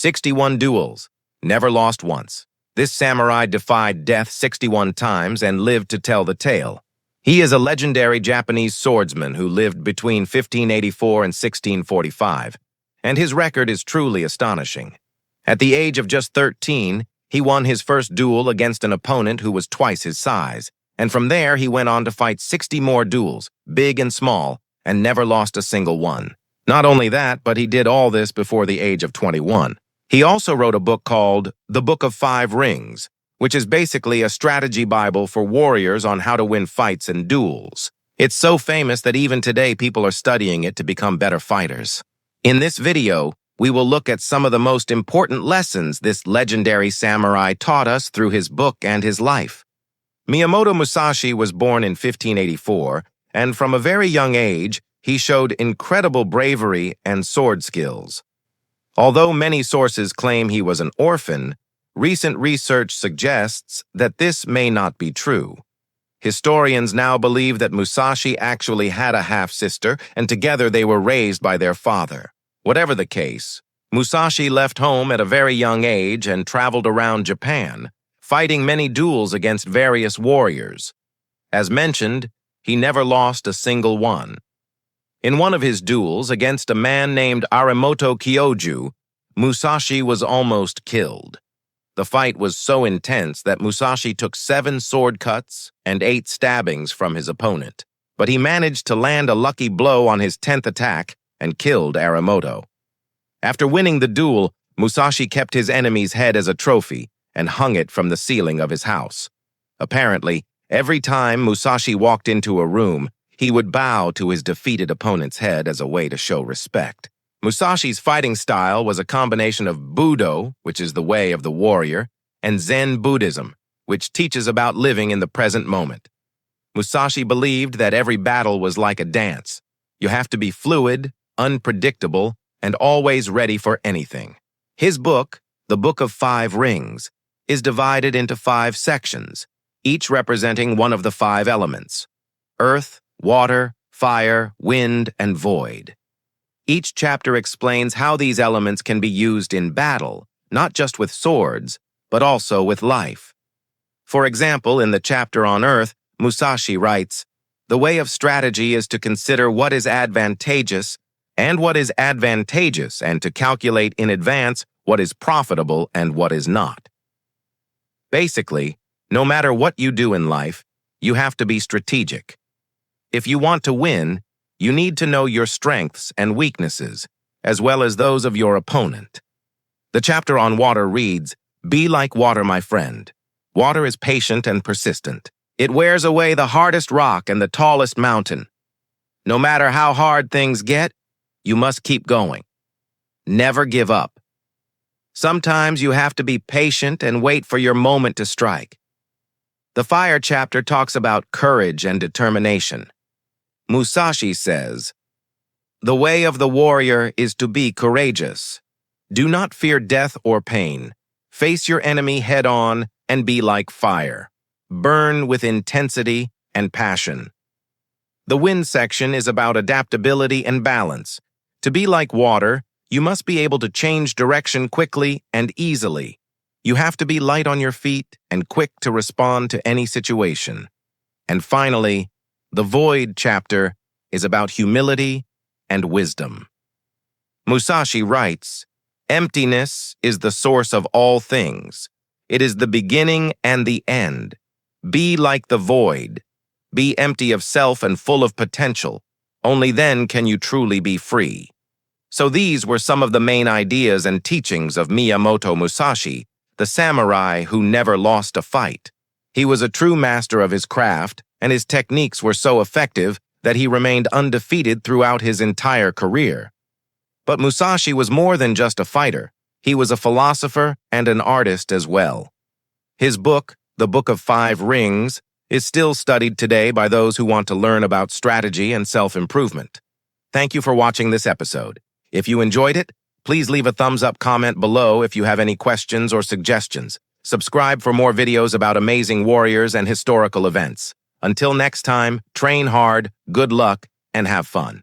61 duels, never lost once. This samurai defied death 61 times and lived to tell the tale. He is a legendary Japanese swordsman who lived between 1584 and 1645, and his record is truly astonishing. At the age of just 13, he won his first duel against an opponent who was twice his size, and from there he went on to fight 60 more duels, big and small, and never lost a single one. Not only that, but he did all this before the age of 21. He also wrote a book called The Book of Five Rings, which is basically a strategy Bible for warriors on how to win fights and duels. It's so famous that even today people are studying it to become better fighters. In this video, we will look at some of the most important lessons this legendary samurai taught us through his book and his life. Miyamoto Musashi was born in 1584, and from a very young age, he showed incredible bravery and sword skills. Although many sources claim he was an orphan, recent research suggests that this may not be true. Historians now believe that Musashi actually had a half-sister, and together they were raised by their father. Whatever the case, Musashi left home at a very young age and traveled around Japan, fighting many duels against various warriors. As mentioned, he never lost a single one. In one of his duels against a man named Aramoto Kyoju, Musashi was almost killed. The fight was so intense that Musashi took 7 sword cuts and 8 stabbings from his opponent, but he managed to land a lucky blow on his 10th attack and killed Aramoto. After winning the duel, Musashi kept his enemy's head as a trophy and hung it from the ceiling of his house. Apparently, every time Musashi walked into a room, he would bow to his defeated opponent's head as a way to show respect. Musashi's fighting style was a combination of Budo, which is the way of the warrior, and Zen Buddhism, which teaches about living in the present moment. Musashi believed that every battle was like a dance. You have to be fluid, unpredictable, and always ready for anything. His book, The Book of Five Rings, is divided into 5 sections, each representing one of the 5 elements: earth, water, fire, wind, and void. Each chapter explains how these elements can be used in battle, not just with swords, but also with life. For example, in the chapter on earth, Musashi writes, "The way of strategy is to consider what is advantageous and to calculate in advance what is profitable and what is not." Basically, no matter what you do in life, you have to be strategic. If you want to win, you need to know your strengths and weaknesses, as well as those of your opponent. The chapter on water reads, "Be like water, my friend. Water is patient and persistent. It wears away the hardest rock and the tallest mountain. No matter how hard things get, you must keep going. Never give up. Sometimes you have to be patient and wait for your moment to strike." The fire chapter talks about courage and determination. Musashi says, "The way of the warrior is to be courageous. Do not fear death or pain. Face your enemy head-on and be like fire. Burn with intensity and passion." The wind section is about adaptability and balance. To be like water, you must be able to change direction quickly and easily. You have to be light on your feet and quick to respond to any situation. And finally, the void chapter is about humility and wisdom. Musashi writes, "Emptiness is the source of all things. It is the beginning and the end. Be like the void. Be empty of self and full of potential. Only then can you truly be free." So these were some of the main ideas and teachings of Miyamoto Musashi, the samurai who never lost a fight. He was a true master of his craft, and his techniques were so effective that he remained undefeated throughout his entire career. But Musashi was more than just a fighter. He was a philosopher and an artist as well. His book, The Book of Five Rings, is still studied today by those who want to learn about strategy and self-improvement. Thank you for watching this episode. If you enjoyed it, please leave a thumbs-up comment below if you have any questions or suggestions. Subscribe for more videos about amazing warriors and historical events. Until next time, train hard, good luck, and have fun.